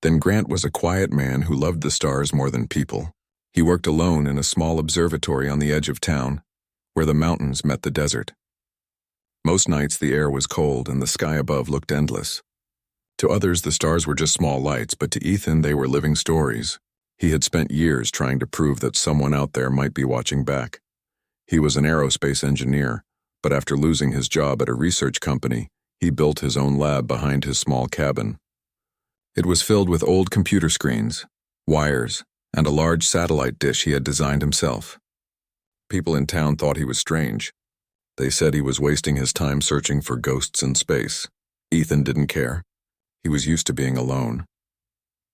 Then Grant was a quiet man who loved the stars more than people. He worked alone in a small observatory on the edge of town, where the mountains met the desert. Most nights the air was cold and the sky above looked endless. To others the stars were just small lights, but to Ethan they were living stories. He had spent years trying to prove that someone out there might be watching back. He was an aerospace engineer, but after losing his job at a research company, he built his own lab behind his small cabin. It was filled with old computer screens, wires, and a large satellite dish he had designed himself. People in town thought he was strange. They said he was wasting his time searching for ghosts in space. Ethan didn't care. He was used to being alone.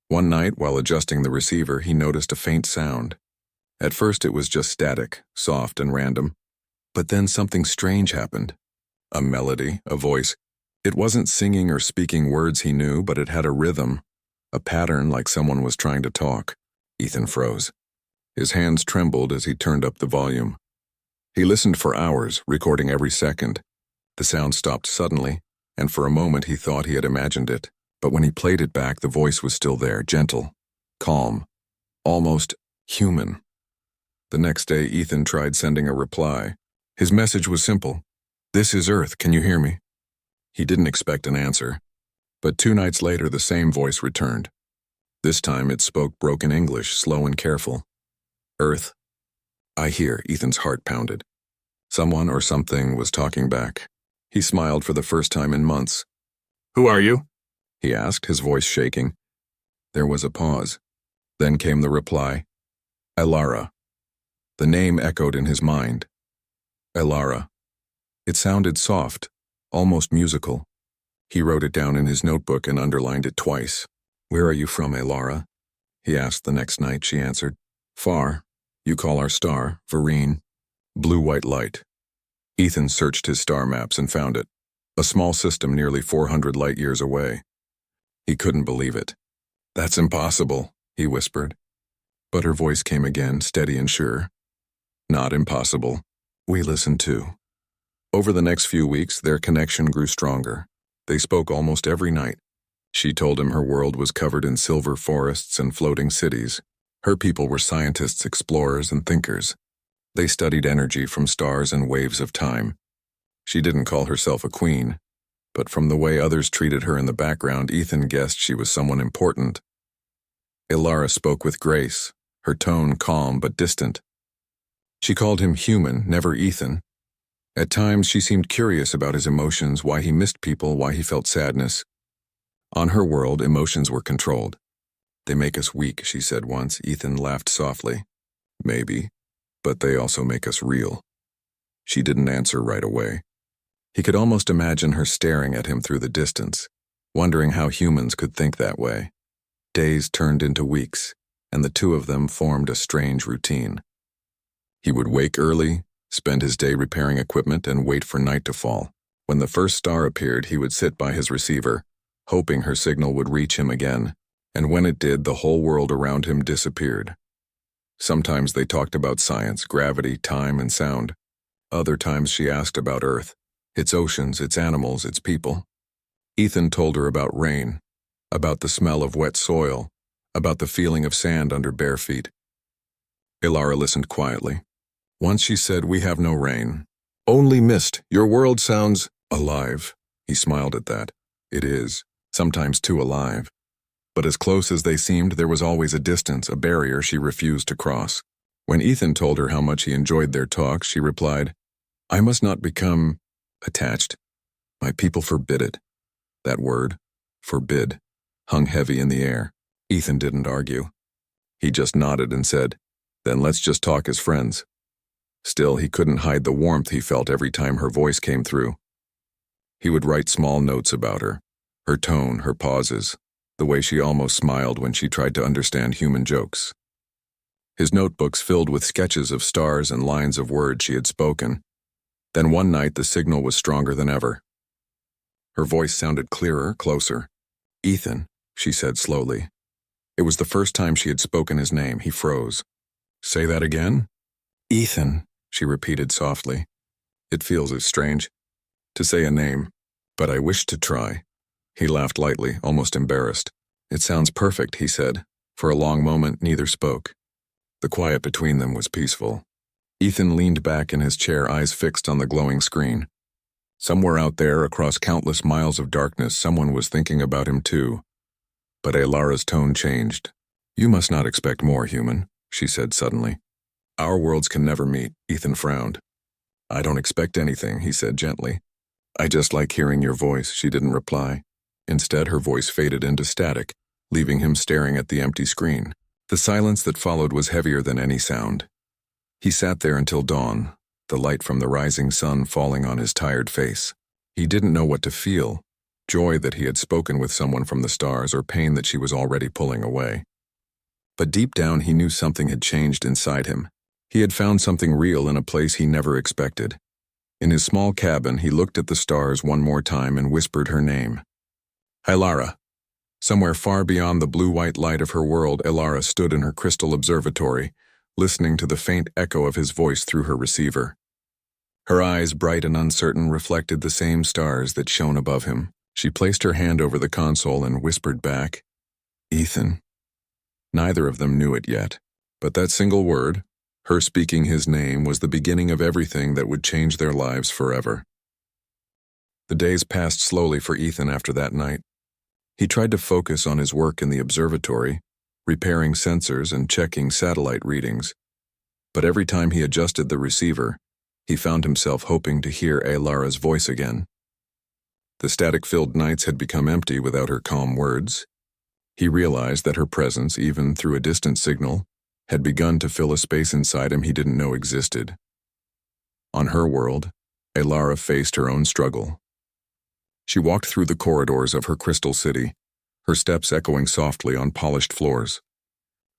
One night, while adjusting the receiver, he noticed a faint sound. At first it was just static, soft and random. But then something strange happened. A melody, a voice. It wasn't singing or speaking words he knew, but it had a rhythm, a pattern like someone was trying to talk. Ethan froze. His hands trembled as he turned up the volume. He listened for hours, recording every second. The sound stopped suddenly, and for a moment he thought he had imagined it. But when he played it back, the voice was still there, gentle, calm, almost human. The next day, Ethan tried sending a reply. His message was simple. "This is Earth, can you hear me?" He didn't expect an answer. But 2 nights later, the same voice returned. This time it spoke broken English, slow and careful. "Earth." "I hear," Ethan's heart pounded. Someone or something was talking back. He smiled for the first time in months. "Who are you?" he asked, his voice shaking. There was a pause. Then came the reply. "Elara." The name echoed in his mind. Elara. It sounded soft, almost musical. He wrote it down in his notebook and underlined it twice. "Where are you from, Elara?" he asked the next night. She answered, "Far. You call our star, Vereen. Blue-white light." Ethan searched his star maps and found it. A small system nearly 400 light-years away. He couldn't believe it. "That's impossible," he whispered. But her voice came again, steady and sure. "Not impossible. We listen too." Over the next few weeks, their connection grew stronger. They spoke almost every night. She told him her world was covered in silver forests and floating cities. Her people were scientists, explorers, and thinkers. They studied energy from stars and waves of time. She didn't call herself a queen, but from the way others treated her in the background, Ethan guessed she was someone important. Elara spoke with grace, her tone calm but distant. She called him human, never Ethan. At times she seemed curious about his emotions, why he missed people, why he felt sadness. On her world, emotions were controlled. "They make us weak," she said once. Ethan laughed softly. "Maybe, but they also make us real." She didn't answer right away. He could almost imagine her staring at him through the distance, wondering how humans could think that way. Days turned into weeks, and the two of them formed a strange routine. He would wake early, spend his day repairing equipment, and wait for night to fall. When the first star appeared, he would sit by his receiver, hoping her signal would reach him again, and when it did, the whole world around him disappeared. Sometimes they talked about science, gravity, time, and sound. Other times she asked about Earth, its oceans, its animals, its people. Ethan told her about rain, about the smell of wet soil, about the feeling of sand under bare feet. Elara listened quietly. Once she said, "We have no rain. Only mist. Your world sounds alive." He smiled at that. "It is, sometimes too alive." But as close as they seemed, there was always a distance, a barrier she refused to cross. When Ethan told her how much he enjoyed their talks, she replied, "I must not become attached. My people forbid it." That word, forbid, hung heavy in the air. Ethan didn't argue. He just nodded and said, "Then let's just talk as friends." Still, he couldn't hide the warmth he felt every time her voice came through. He would write small notes about her tone, her pauses, the way she almost smiled when she tried to understand human jokes. His notebooks filled with sketches of stars and lines of words she had spoken. Then one night the signal was stronger than ever. Her voice sounded clearer, closer. "Ethan," she said slowly. It was the first time she had spoken his name. He froze. "Say that again?" "Ethan," she repeated softly. "It feels as strange to say a name, but I wish to try." He laughed lightly, almost embarrassed. It sounds perfect, he said. For a long moment, neither spoke. The quiet between them was peaceful. Ethan leaned back in his chair, eyes fixed on the glowing screen. Somewhere out there, across countless miles of darkness, someone was thinking about him too. But Alara's tone changed. You must not expect more, human, she said suddenly. Our worlds can never meet, Ethan frowned. I don't expect anything, he said gently. I just like hearing your voice, she didn't reply. Instead, her voice faded into static, leaving him staring at the empty screen. The silence that followed was heavier than any sound. He sat there until dawn, the light from the rising sun falling on his tired face. He didn't know what to feel, joy that he had spoken with someone from the stars or pain that she was already pulling away. But deep down he knew something had changed inside him. He had found something real in a place he never expected. In his small cabin, he looked at the stars one more time and whispered her name. Alara. Somewhere far beyond the blue-white light of her world, Alara stood in her crystal observatory, listening to the faint echo of his voice through her receiver. Her eyes, bright and uncertain, reflected the same stars that shone above him. She placed her hand over the console and whispered back, Ethan. Neither of them knew it yet, but that single word, her speaking his name, was the beginning of everything that would change their lives forever. The days passed slowly for Ethan after that night. He tried to focus on his work in the observatory, repairing sensors and checking satellite readings. But every time he adjusted the receiver, he found himself hoping to hear Alara's voice again. The static-filled nights had become empty without her calm words. He realized that her presence, even through a distant signal, had begun to fill a space inside him he didn't know existed. On her world, Alara faced her own struggle. She walked through the corridors of her crystal city, her steps echoing softly on polished floors.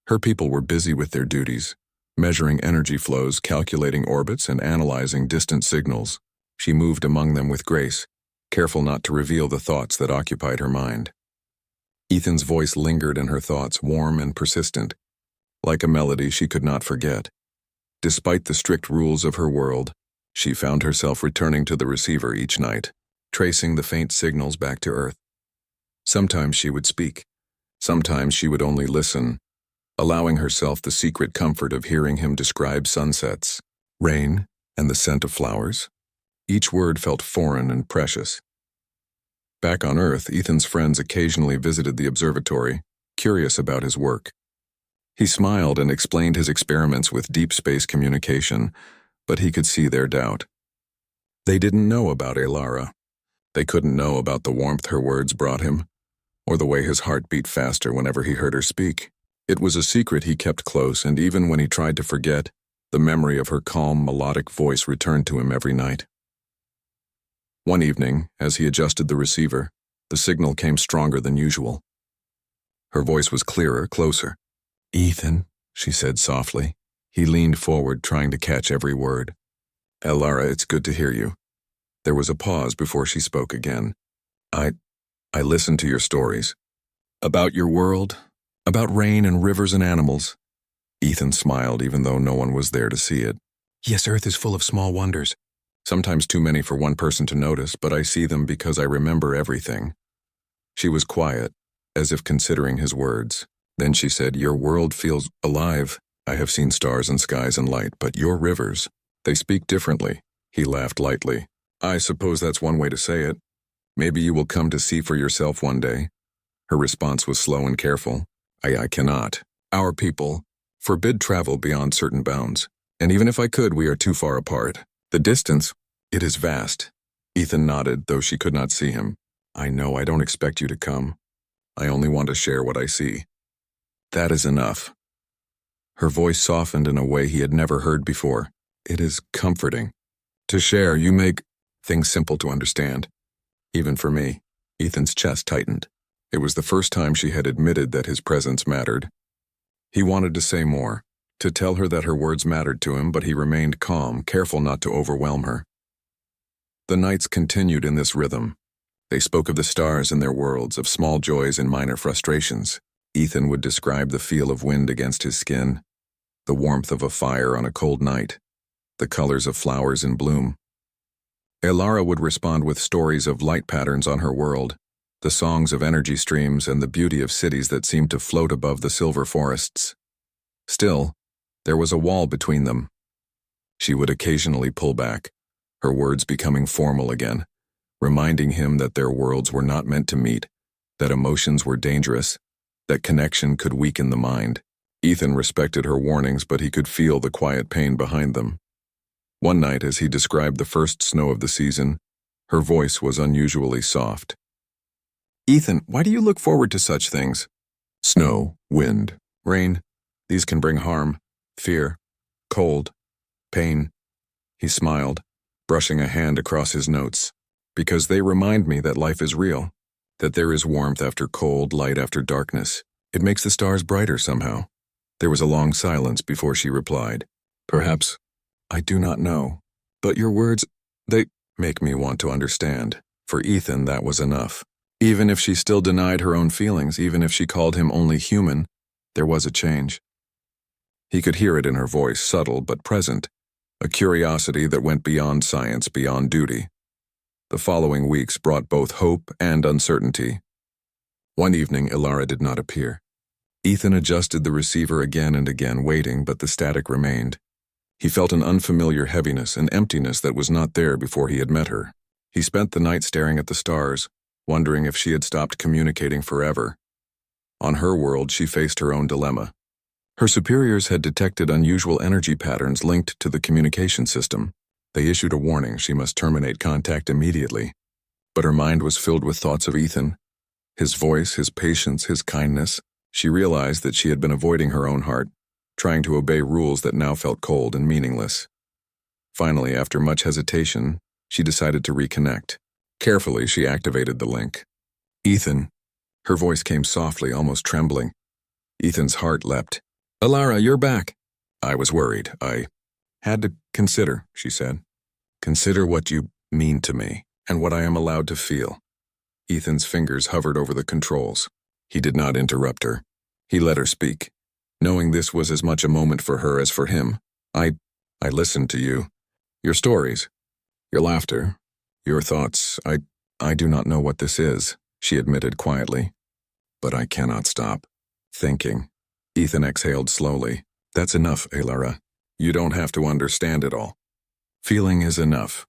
Her people were busy with their duties, measuring energy flows, calculating orbits, and analyzing distant signals. She moved among them with grace, careful not to reveal the thoughts that occupied her mind. Ethan's voice lingered in her thoughts, warm and persistent, like a melody she could not forget. Despite the strict rules of her world, she found herself returning to the receiver each night, tracing the faint signals back to Earth. Sometimes she would speak. Sometimes she would only listen, allowing herself the secret comfort of hearing him describe sunsets, rain, and the scent of flowers. Each word felt foreign and precious. Back on Earth, Ethan's friends occasionally visited the observatory, curious about his work. He smiled and explained his experiments with deep space communication, but he could see their doubt. They didn't know about Alara. They couldn't know about the warmth her words brought him, or the way his heart beat faster whenever he heard her speak. It was a secret he kept close, and even when he tried to forget, the memory of her calm, melodic voice returned to him every night. One evening, as he adjusted the receiver, the signal came stronger than usual. Her voice was clearer, closer. Ethan, she said softly. He leaned forward, trying to catch every word. Alara, it's good to hear you. There was a pause before she spoke again. I listened to your stories. About your world, about rain and rivers and animals. Ethan smiled, even though no one was there to see it. Yes, Earth is full of small wonders. Sometimes too many for one person to notice, but I see them because I remember everything. She was quiet, as if considering his words. Then she said, Your world feels alive. I have seen stars and skies and light, but your rivers, they speak differently. He laughed lightly. I suppose that's one way to say it. Maybe you will come to see for yourself one day. Her response was slow and careful. I cannot. Our people forbid travel beyond certain bounds, and even if I could, we are too far apart. The distance, it is vast. Ethan nodded, though she could not see him. I know I don't expect you to come. I only want to share what I see. That is enough. Her voice softened in a way he had never heard before. It is comforting. To share, you make things simple to understand. Even for me. Ethan's chest tightened. It was the first time she had admitted that his presence mattered. He wanted to say more, to tell her that her words mattered to him, but he remained calm, careful not to overwhelm her. The nights continued in this rhythm. They spoke of the stars and their worlds, of small joys and minor frustrations. Ethan would describe the feel of wind against his skin, the warmth of a fire on a cold night, the colors of flowers in bloom. Alara would respond with stories of light patterns on her world, the songs of energy streams and the beauty of cities that seemed to float above the silver forests. Still, there was a wall between them. She would occasionally pull back, her words becoming formal again, reminding him that their worlds were not meant to meet, that emotions were dangerous, that connection could weaken the mind. Ethan respected her warnings, but he could feel the quiet pain behind them. One night, as he described the first snow of the season, her voice was unusually soft. "Ethan, why do you look forward to such things? Snow, wind, rain, these can bring harm, fear, cold, pain." He smiled, brushing a hand across his notes. "Because they remind me that life is real, that there is warmth after cold, light after darkness. It makes the stars brighter somehow." There was a long silence before she replied. "Perhaps, I do not know. But your words, they make me want to understand." For Ethan, that was enough. Even if she still denied her own feelings, even if she called him only human, there was a change. He could hear it in her voice, subtle but present, a curiosity that went beyond science, beyond duty. The following weeks brought both hope and uncertainty. One evening, Ilara did not appear. Ethan adjusted the receiver again and again, waiting, but the static remained. He felt an unfamiliar heaviness, an emptiness that was not there before he had met her. He spent the night staring at the stars, wondering if she had stopped communicating forever. On her world, she faced her own dilemma. Her superiors had detected unusual energy patterns linked to the communication system. They issued a warning she must terminate contact immediately. But her mind was filled with thoughts of Ethan. His voice, his patience, his kindness. She realized that she had been avoiding her own heart, trying to obey rules that now felt cold and meaningless. Finally, after much hesitation, she decided to reconnect. Carefully, she activated the link. "Ethan." Her voice came softly, almost trembling. Ethan's heart leapt. "Ilara, you're back." "I was worried. I had to consider," she said. "Consider what you mean to me, and what I am allowed to feel." Ethan's fingers hovered over the controls. He did not interrupt her. He let her speak, knowing this was as much a moment for her as for him. I listened to you. Your stories. Your laughter. Your thoughts. I do not know what this is," she admitted quietly. "But I cannot stop thinking." Ethan exhaled slowly. "That's enough, Ilara. You don't have to understand it all. Feeling is enough."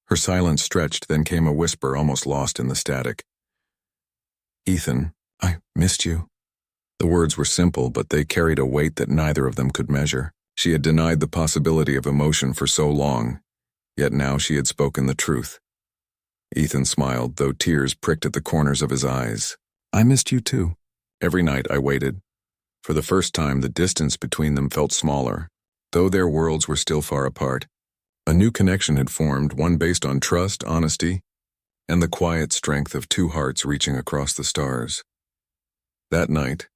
Her silence stretched, then came a whisper almost lost in the static. "Ethan, I missed you." The words were simple, but they carried a weight that neither of them could measure. She had denied the possibility of emotion for so long, yet now she had spoken the truth. Ethan smiled, though tears pricked at the corners of his eyes. "I missed you too. Every night I waited. For the first time, the distance between them felt smaller, though their worlds were still far apart. A new connection had formed, one based on trust, honesty, and the quiet strength of two hearts reaching across the stars. That night,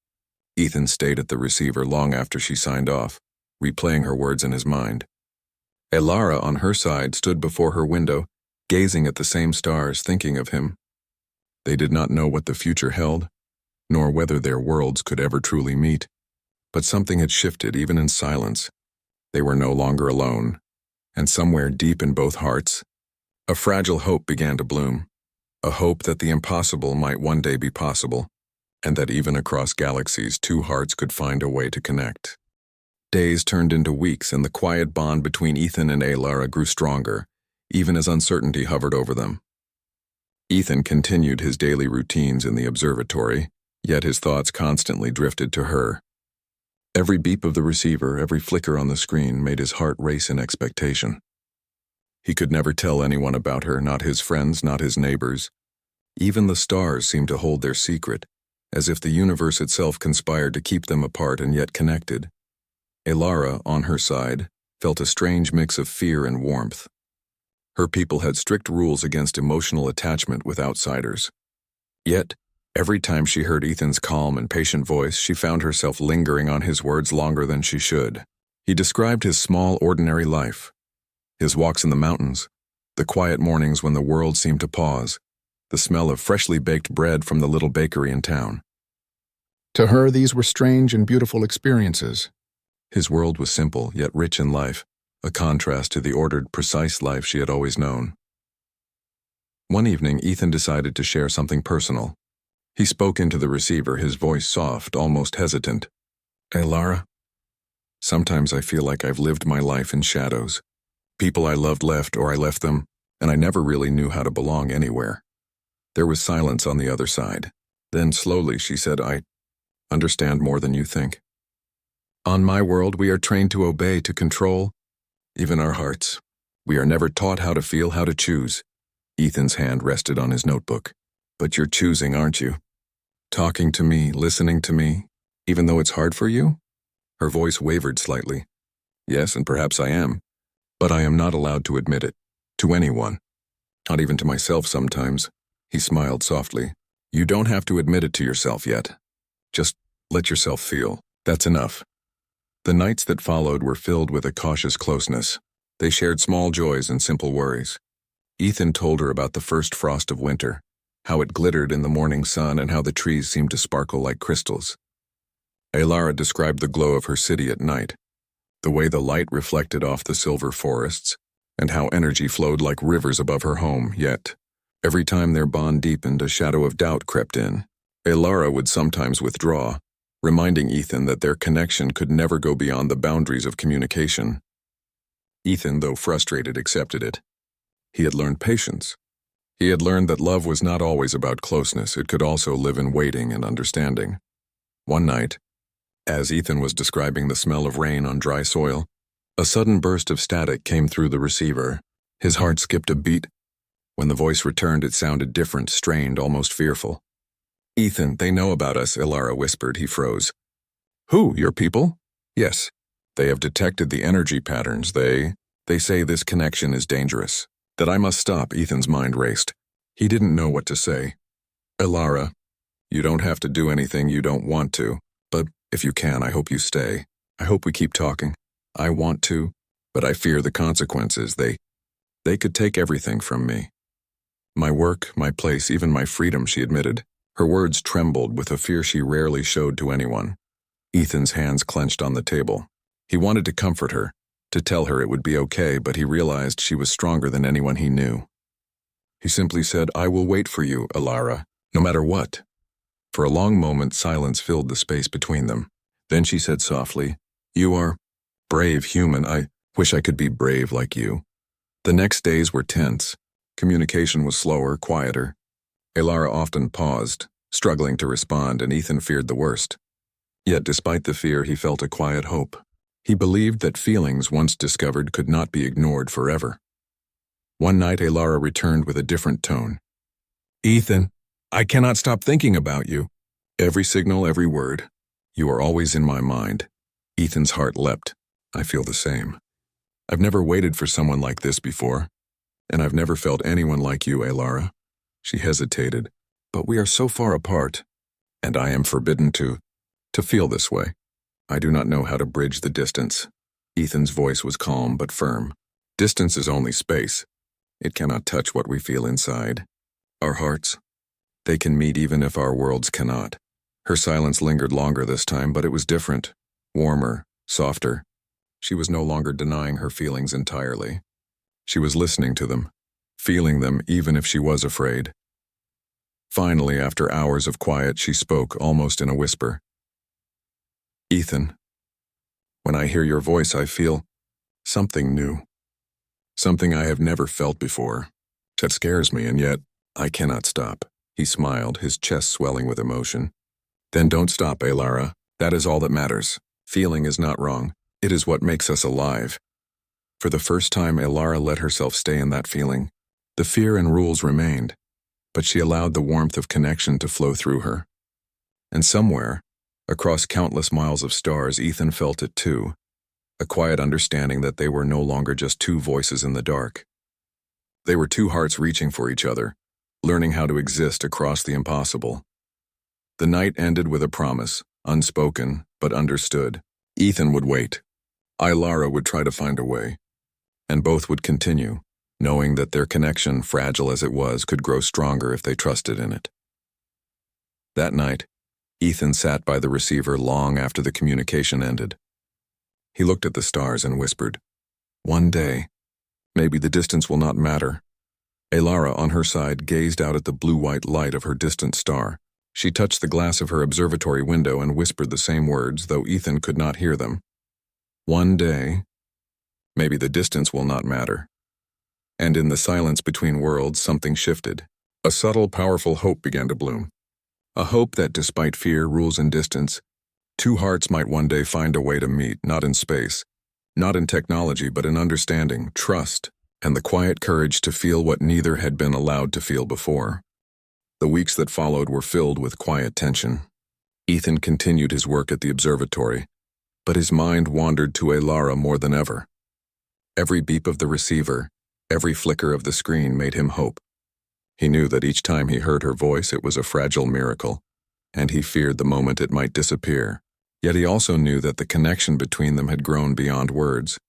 Ethan stayed at the receiver long after she signed off, replaying her words in his mind. Ilara, on her side, stood before her window, gazing at the same stars, thinking of him. They did not know what the future held, nor whether their worlds could ever truly meet. But something had shifted, even in silence. They were no longer alone, and somewhere deep in both hearts, a fragile hope began to bloom, a hope that the impossible might one day be possible, and that even across galaxies, two hearts could find a way to connect. Days turned into weeks, and the quiet bond between Ethan and Ilara grew stronger, even as uncertainty hovered over them. Ethan continued his daily routines in the observatory, yet his thoughts constantly drifted to her. Every beep of the receiver, every flicker on the screen made his heart race in expectation. He could never tell anyone about her, not his friends, not his neighbors. Even the stars seemed to hold their secret, as if the universe itself conspired to keep them apart and yet connected. Ilara, on her side, felt a strange mix of fear and warmth. Her people had strict rules against emotional attachment with outsiders. Yet, every time she heard Ethan's calm and patient voice, she found herself lingering on his words longer than she should. He described his small, ordinary life. His walks in the mountains, the quiet mornings when the world seemed to pause, the smell of freshly baked bread from the little bakery in town. To her, these were strange and beautiful experiences. His world was simple, yet rich in life, a contrast to the ordered, precise life she had always known. One evening, Ethan decided to share something personal. He spoke into the receiver, his voice soft, almost hesitant. "Hey, Lara. Sometimes I feel like I've lived my life in shadows. People I loved left or I left them, and I never really knew how to belong anywhere." There was silence on the other side. Then slowly she said, "I understand more than you think. On my world, we are trained to obey, to control, even our hearts. We are never taught how to feel, how to choose." Ethan's hand rested on his notebook. "But you're choosing, aren't you? Talking to me, listening to me, even though it's hard for you?" Her voice wavered slightly. "Yes, and perhaps I am. But I am not allowed to admit it. To anyone. Not even to myself sometimes." He smiled softly. "You don't have to admit it to yourself yet. Just let yourself feel. That's enough." The nights that followed were filled with a cautious closeness. They shared small joys and simple worries. Ethan told her about the first frost of winter, how it glittered in the morning sun and how the trees seemed to sparkle like crystals. Lara described the glow of her city at night, the way the light reflected off the silver forests, and how energy flowed like rivers above her home, yet every time their bond deepened, a shadow of doubt crept in. Lara would sometimes withdraw, reminding Ethan that their connection could never go beyond the boundaries of communication. Ethan, though frustrated, accepted it. He had learned patience. He had learned that love was not always about closeness, it could also live in waiting and understanding. One night, as Ethan was describing the smell of rain on dry soil, a sudden burst of static came through the receiver. His heart skipped a beat. When the voice returned, it sounded different, strained, almost fearful. "Ethan, they know about us," Lara whispered. He froze. "Who, your people?" "Yes. They have detected the energy patterns. They say this connection is dangerous. That I must stop." Ethan's mind raced. He didn't know what to say. "Lara, you don't have to do anything you don't want to, but if you can, I hope you stay. I hope we keep talking. I want to, but I fear the consequences. They could take everything from me. My work, my place, even my freedom," she admitted. Her words trembled with a fear she rarely showed to anyone. Ethan's hands clenched on the table. He wanted to comfort her, to tell her it would be okay, but he realized she was stronger than anyone he knew. He simply said, "I will wait for you, Lara, no matter what." For a long moment, silence filled the space between them. Then she said softly, "You are brave human. I wish I could be brave like you." The next days were tense. Communication was slower, quieter. Lara often paused, struggling to respond, and Ethan feared the worst. Yet despite the fear, he felt a quiet hope. He believed that feelings once discovered could not be ignored forever. One night, Lara returned with a different tone. "Ethan, I cannot stop thinking about you. Every signal, every word. You are always in my mind." Ethan's heart leapt. "I feel the same. I've never waited for someone like this before, and I've never felt anyone like you, Lara." She hesitated. "But we are so far apart, and I am forbidden to feel this way. I do not know how to bridge the distance." Ethan's voice was calm but firm. "Distance is only space. It cannot touch what we feel inside. Our hearts, they can meet even if our worlds cannot." Her silence lingered longer this time, but it was different, warmer, softer. She was no longer denying her feelings entirely. She was listening to them, feeling them even if she was afraid. Finally, after hours of quiet, she spoke, almost in a whisper. "Ethan, when I hear your voice, I feel something new. Something I have never felt before. That scares me, and yet I cannot stop." He smiled, his chest swelling with emotion. "Then don't stop, Lara. That is all that matters. Feeling is not wrong. It is what makes us alive." For the first time, Lara let herself stay in that feeling. The fear and rules remained, but she allowed the warmth of connection to flow through her. And somewhere, across countless miles of stars, Ethan felt it too, a quiet understanding that they were no longer just two voices in the dark. They were two hearts reaching for each other, learning how to exist across the impossible. The night ended with a promise, unspoken but understood. Ethan would wait. Lara would try to find a way. And both would continue, knowing that their connection, fragile as it was, could grow stronger if they trusted in it. That night, Ethan sat by the receiver long after the communication ended. He looked at the stars and whispered, "One day, maybe the distance will not matter. Alara, on her side, gazed out at the blue-white light of her distant star. She touched the glass of her observatory window and whispered the same words, though Ethan could not hear them. One day, maybe the distance will not matter. And in the silence between worlds, something shifted. A subtle, powerful hope began to bloom. A hope that, despite fear, rules, and distance, two hearts might one day find a way to meet, not in space, not in technology, but in understanding, trust, and the quiet courage to feel what neither had been allowed to feel before. The weeks that followed were filled with quiet tension. Ethan continued his work at the observatory, but his mind wandered to Alara more than ever. Every beep of the receiver, every flicker of the screen made him hope. He knew that each time he heard her voice it was a fragile miracle, and he feared the moment it might disappear. Yet he also knew that the connection between them had grown beyond words.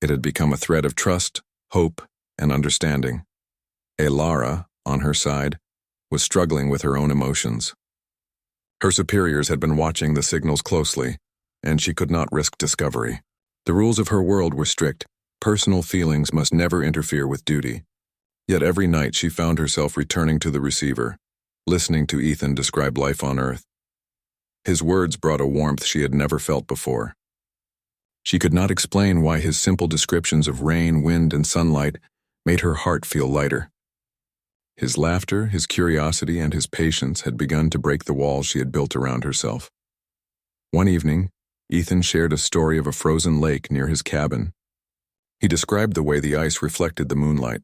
It had become a thread of trust, hope, and understanding. Alara, on her side, was struggling with her own emotions. Her superiors had been watching the signals closely, and she could not risk discovery. The rules of her world were strict. Personal feelings must never interfere with duty. Yet every night she found herself returning to the receiver, listening to Ethan describe life on Earth. His words brought a warmth she had never felt before. She could not explain why his simple descriptions of rain, wind, and sunlight made her heart feel lighter. His laughter, his curiosity, and his patience had begun to break the walls she had built around herself. One evening, Ethan shared a story of a frozen lake near his cabin. He described the way the ice reflected the moonlight,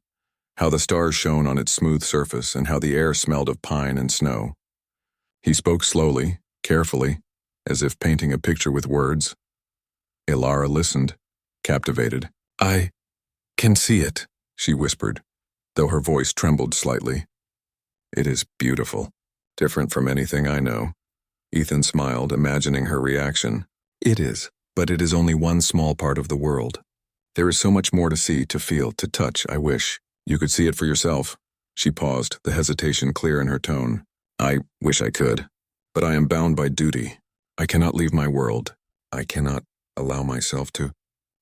how the stars shone on its smooth surface, and how the air smelled of pine and snow. He spoke slowly, carefully, as if painting a picture with words. Alara listened, captivated. "I can see it," she whispered, though her voice trembled slightly. "It is beautiful, different from anything I know." Ethan smiled, imagining her reaction. "It is, but it is only one small part of the world. There is so much more to see, to feel, to touch. I wish you could see it for yourself." She paused, the hesitation clear in her tone. "I wish I could, but I am bound by duty. I cannot leave my world. I cannot allow myself to."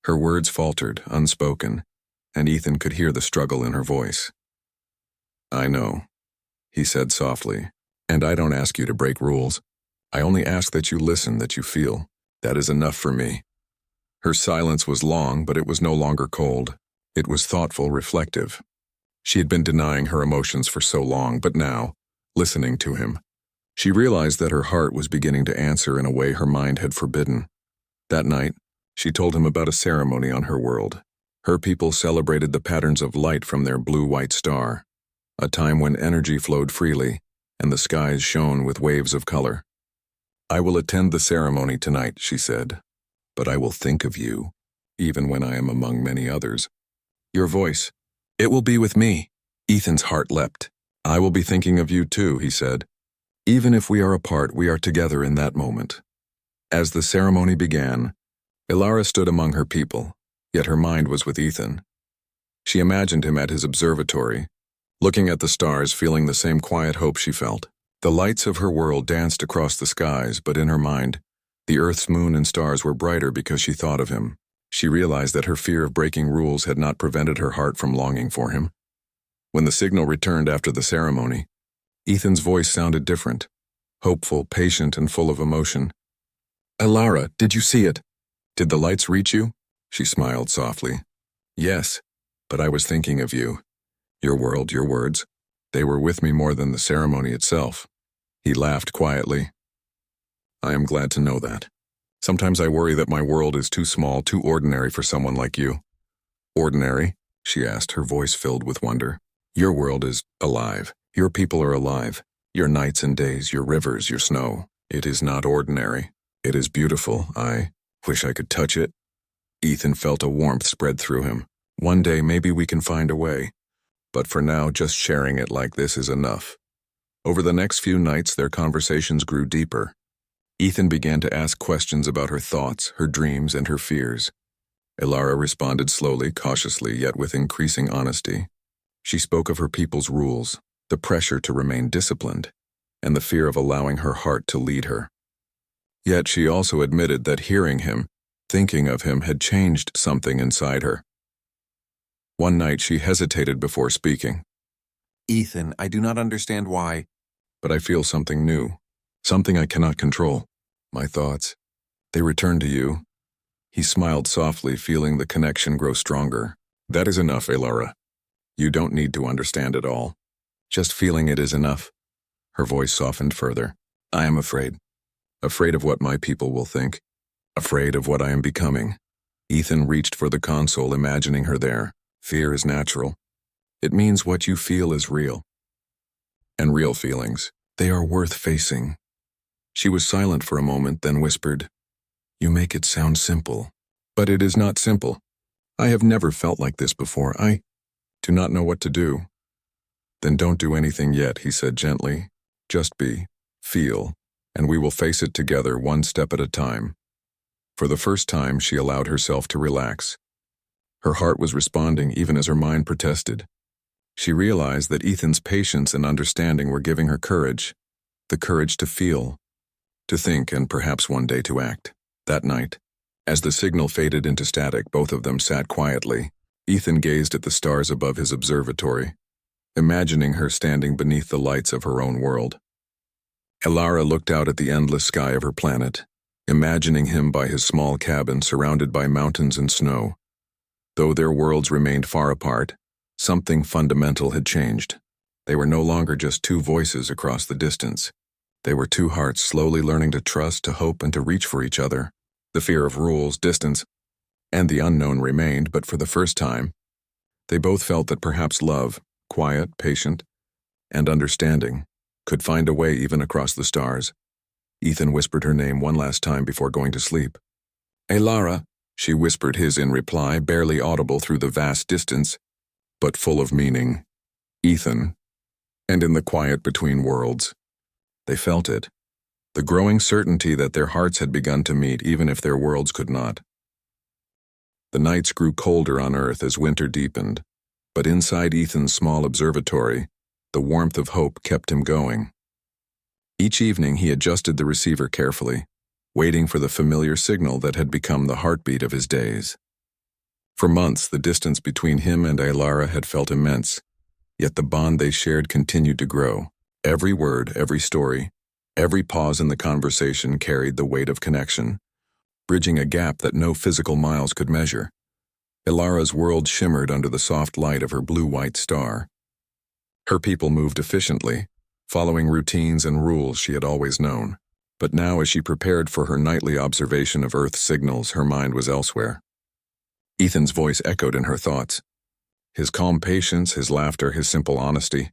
Her words faltered, unspoken, and Ethan could hear the struggle in her voice. "I know," he said softly, "and I don't ask you to break rules. I only ask that you listen, that you feel. That is enough for me." Her silence was long, but it was no longer cold. It was thoughtful, reflective. She had been denying her emotions for so long, but now, listening to him, she realized that her heart was beginning to answer in a way her mind had forbidden. That night, she told him about a ceremony on her world. Her people celebrated the patterns of light from their blue-white star, a time when energy flowed freely and the skies shone with waves of color. "I will attend the ceremony tonight," she said, "but I will think of you, even when I am among many others. Your voice, it will be with me." Ethan's heart leapt. "I will be thinking of you too," he said. "Even if we are apart, we are together in that moment." As the ceremony began, Alara stood among her people, yet her mind was with Ethan. She imagined him at his observatory, looking at the stars, feeling the same quiet hope she felt. The lights of her world danced across the skies, but in her mind, the Earth's moon and stars were brighter because she thought of him. She realized that her fear of breaking rules had not prevented her heart from longing for him. When the signal returned after the ceremony, Ethan's voice sounded different, hopeful, patient, and full of emotion. "Alara, did you see it? Did the lights reach you?" She smiled softly. "Yes, but I was thinking of you. Your world, your words. They were with me more than the ceremony itself." He laughed quietly. "I am glad to know that. Sometimes I worry that my world is too small, too ordinary for someone like you." "Ordinary?" she asked, her voice filled with wonder. "Your world is alive. Your people are alive. Your nights and days, your rivers, your snow. It is not ordinary. It is beautiful. I wish I could touch it." Ethan felt a warmth spread through him. "One day maybe we can find a way. But for now, just sharing it like this is enough." Over the next few nights, their conversations grew deeper. Ethan began to ask questions about her thoughts, her dreams, and her fears. Alara responded slowly, cautiously, yet with increasing honesty. She spoke of her people's rules, the pressure to remain disciplined, and the fear of allowing her heart to lead her. Yet she also admitted that hearing him, thinking of him, had changed something inside her. One night she hesitated before speaking. Ethan, I do not understand why. But I feel something new. Something I cannot control. My thoughts. They return to you. He smiled softly, feeling the connection grow stronger. That is enough, Elara. You don't need to understand it all. Just feeling it is enough. Her voice softened further. I am afraid. Afraid of what my people will think. Afraid of what I am becoming. Ethan reached for the console, imagining her there. Fear is natural. It means what you feel is real. And real feelings, they are worth facing. She was silent for a moment, then whispered, You make it sound simple. But it is not simple. I have never felt like this before. I do not know what to do. Then don't do anything yet, he said gently. Just be, feel, and we will face it together one step at a time. For the first time, she allowed herself to relax. Her heart was responding even as her mind protested. She realized that Ethan's patience and understanding were giving her courage, the courage to feel, to think, and perhaps one day to act. That night, as the signal faded into static, both of them sat quietly. Ethan gazed at the stars above his observatory, imagining her standing beneath the lights of her own world. Elara looked out at the endless sky of her planet, imagining him by his small cabin surrounded by mountains and snow. Though their worlds remained far apart, something fundamental had changed. They were no longer just two voices across the distance. They were two hearts slowly learning to trust, to hope, and to reach for each other. The fear of rules, distance, and the unknown remained, but for the first time, they both felt that perhaps love, quiet, patient, and understanding, could find a way even across the stars. Ethan whispered her name one last time before going to sleep. Elara, she whispered his in reply, barely audible through the vast distance, but full of meaning. Ethan. And in the quiet between worlds, they felt it, the growing certainty that their hearts had begun to meet even if their worlds could not. The nights grew colder on Earth as winter deepened, but inside Ethan's small observatory, the warmth of hope kept him going. Each evening he adjusted the receiver carefully, waiting for the familiar signal that had become the heartbeat of his days. For months, the distance between him and Elara had felt immense, yet the bond they shared continued to grow. Every word, every story, every pause in the conversation carried the weight of connection, bridging a gap that no physical miles could measure. Elara's world shimmered under the soft light of her blue-white star. Her people moved efficiently, following routines and rules she had always known. But now, as she prepared for her nightly observation of Earth's signals, her mind was elsewhere. Ethan's voice echoed in her thoughts. His calm patience, his laughter, his simple honesty.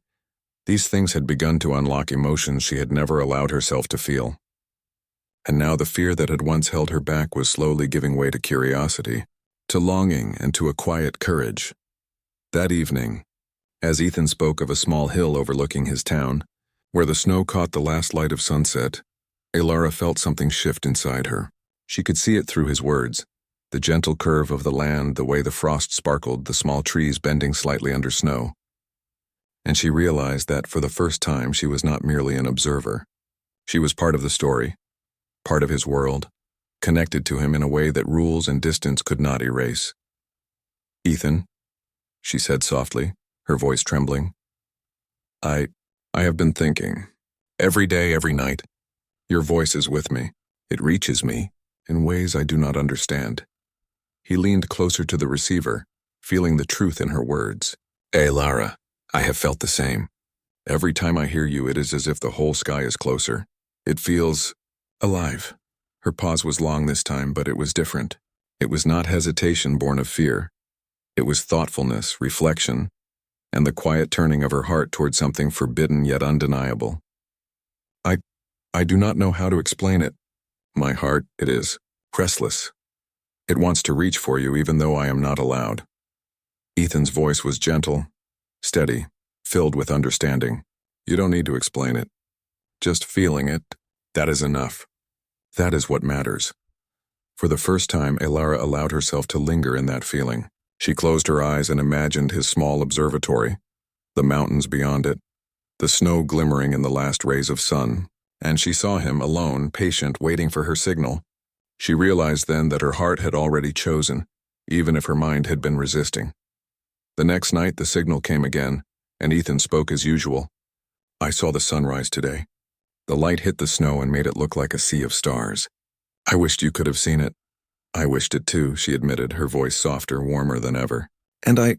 These things had begun to unlock emotions she had never allowed herself to feel. And now the fear that had once held her back was slowly giving way to curiosity, to longing, and to a quiet courage. That evening, as Ethan spoke of a small hill overlooking his town, where the snow caught the last light of sunset, Elara felt something shift inside her. She could see it through his words, the gentle curve of the land, the way the frost sparkled, the small trees bending slightly under snow. And she realized that for the first time she was not merely an observer. She was part of the story, part of his world, connected to him in a way that rules and distance could not erase. Ethan, she said softly, her voice trembling. I have been thinking. Every day, every night. Your voice is with me. It reaches me in ways I do not understand. He leaned closer to the receiver, feeling the truth in her words. Elara, I have felt the same. Every time I hear you, it is as if the whole sky is closer. It feels alive. Her pause was long this time, but it was different. It was not hesitation born of fear. It was thoughtfulness, reflection, and the quiet turning of her heart toward something forbidden yet undeniable. I do not know how to explain it. My heart, it is restless. It wants to reach for you even though I am not allowed. Ethan's voice was gentle, steady, filled with understanding. You don't need to explain it. Just feeling it, that is enough. That is what matters. For the first time, Elara allowed herself to linger in that feeling. She closed her eyes and imagined his small observatory, the mountains beyond it, the snow glimmering in the last rays of sun, and she saw him alone, patient, waiting for her signal. She realized then that her heart had already chosen, even if her mind had been resisting. The next night the signal came again, and Ethan spoke as usual. I saw the sunrise today. The light hit the snow and made it look like a sea of stars. I wished you could have seen it. I wished it too, she admitted, her voice softer, warmer than ever. And I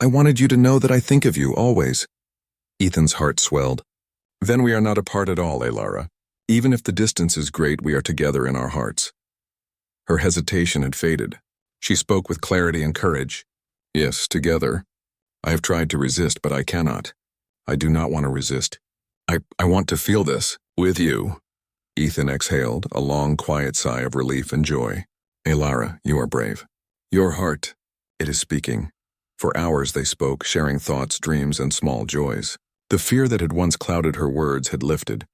wanted you to know that I think of you, always. Ethan's heart swelled. Then we are not apart at all, Elara. Even if the distance is great, we are together in our hearts. Her hesitation had faded. She spoke with clarity and courage. Yes, together. I have tried to resist, but I cannot. I do not want to resist. I want to feel this, with you. Ethan exhaled, a long, quiet sigh of relief and joy. Elara, you are brave. Your heart, it is speaking. For hours they spoke, sharing thoughts, dreams, and small joys. The fear that had once clouded her words had lifted,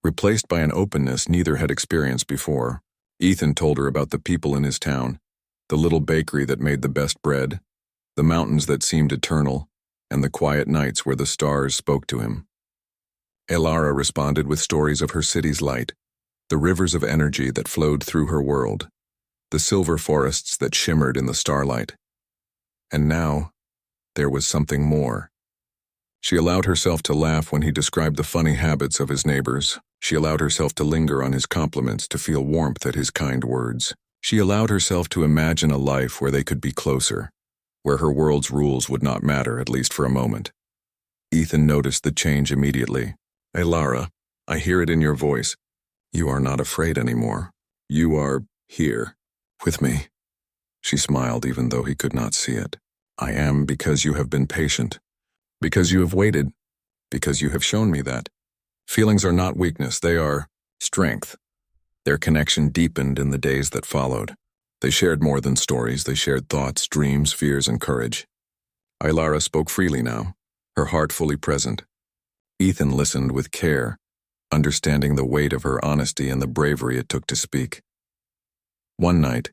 replaced by an openness neither had experienced before. Ethan told her about the people in his town, the little bakery that made the best bread, the mountains that seemed eternal, and the quiet nights where the stars spoke to him. Elara responded with stories of her city's light, the rivers of energy that flowed through her world, the silver forests that shimmered in the starlight. And now, there was something more. She allowed herself to laugh when he described the funny habits of his neighbors. She allowed herself to linger on his compliments, to feel warmth at his kind words. She allowed herself to imagine a life where they could be closer, where her world's rules would not matter, at least for a moment. Ethan noticed the change immediately. Elara, I hear it in your voice. You are not afraid anymore. You are here, with me. She smiled even though he could not see it. I am because you have been patient, because you have waited, because you have shown me that. Feelings are not weakness, they are strength. Their connection deepened in the days that followed. They shared more than stories, they shared thoughts, dreams, fears, and courage. Elara spoke freely now, her heart fully present. Ethan listened with care, understanding the weight of her honesty and the bravery it took to speak. One night,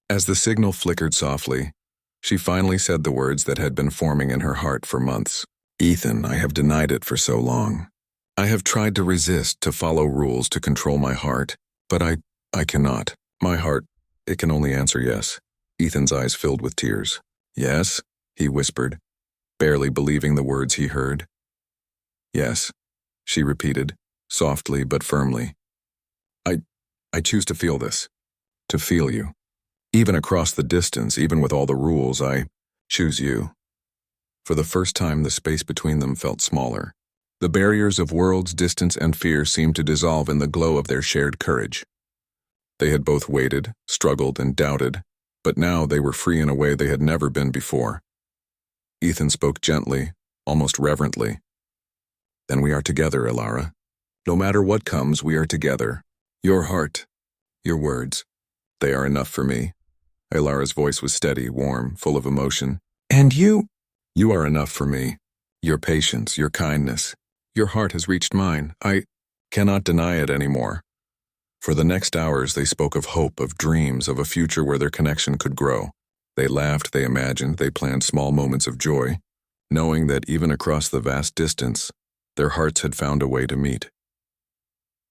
as the signal flickered softly, she finally said the words that had been forming in her heart for months. Ethan, I have denied it for so long. I have tried to resist, to follow rules, to control my heart, but I cannot. My heart, it can only answer yes. Ethan's eyes filled with tears. Yes, he whispered, barely believing the words he heard. Yes, she repeated, softly but firmly. I choose to feel this, to feel you. Even across the distance, even with all the rules, I choose you. For the first time, the space between them felt smaller. The barriers of worlds, distance, and fear seemed to dissolve in the glow of their shared courage. They had both waited, struggled, and doubted, but now they were free in a way they had never been before. Ethan spoke gently, almost reverently. Then we are together, Elara. No matter what comes, we are together. Your heart, your words, they are enough for me. Elara's voice was steady, warm, full of emotion. And you are enough for me. Your patience, your kindness, your heart has reached mine. I cannot deny it anymore. For the next hours, they spoke of hope, of dreams, of a future where their connection could grow. They laughed, they imagined, they planned small moments of joy, knowing that even across the vast distance, their hearts had found a way to meet.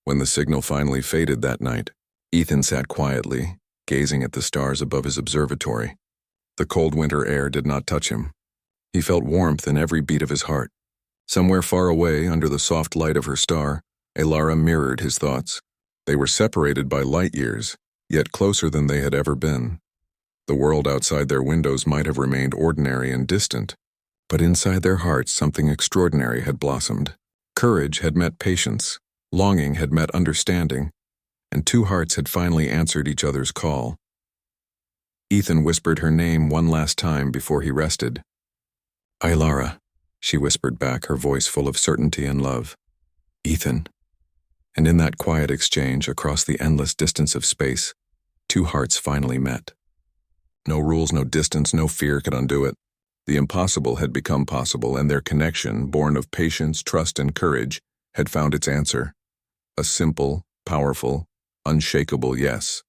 When the signal finally faded that night, Ethan sat quietly, gazing at the stars above his observatory. The cold winter air did not touch him. He felt warmth in every beat of his heart. Somewhere far away, under the soft light of her star, Elara mirrored his thoughts. They were separated by light years, yet closer than they had ever been. The world outside their windows might have remained ordinary and distant, but inside their hearts something extraordinary had blossomed. Courage had met patience, longing had met understanding, and two hearts had finally answered each other's call. Ethan whispered her name one last time before he rested. Elara, she whispered back, her voice full of certainty and love. Ethan. And in that quiet exchange, across the endless distance of space, two hearts finally met. No rules, no distance, no fear could undo it. The impossible had become possible, and their connection, born of patience, trust, and courage, had found its answer. A simple, powerful, unshakable yes.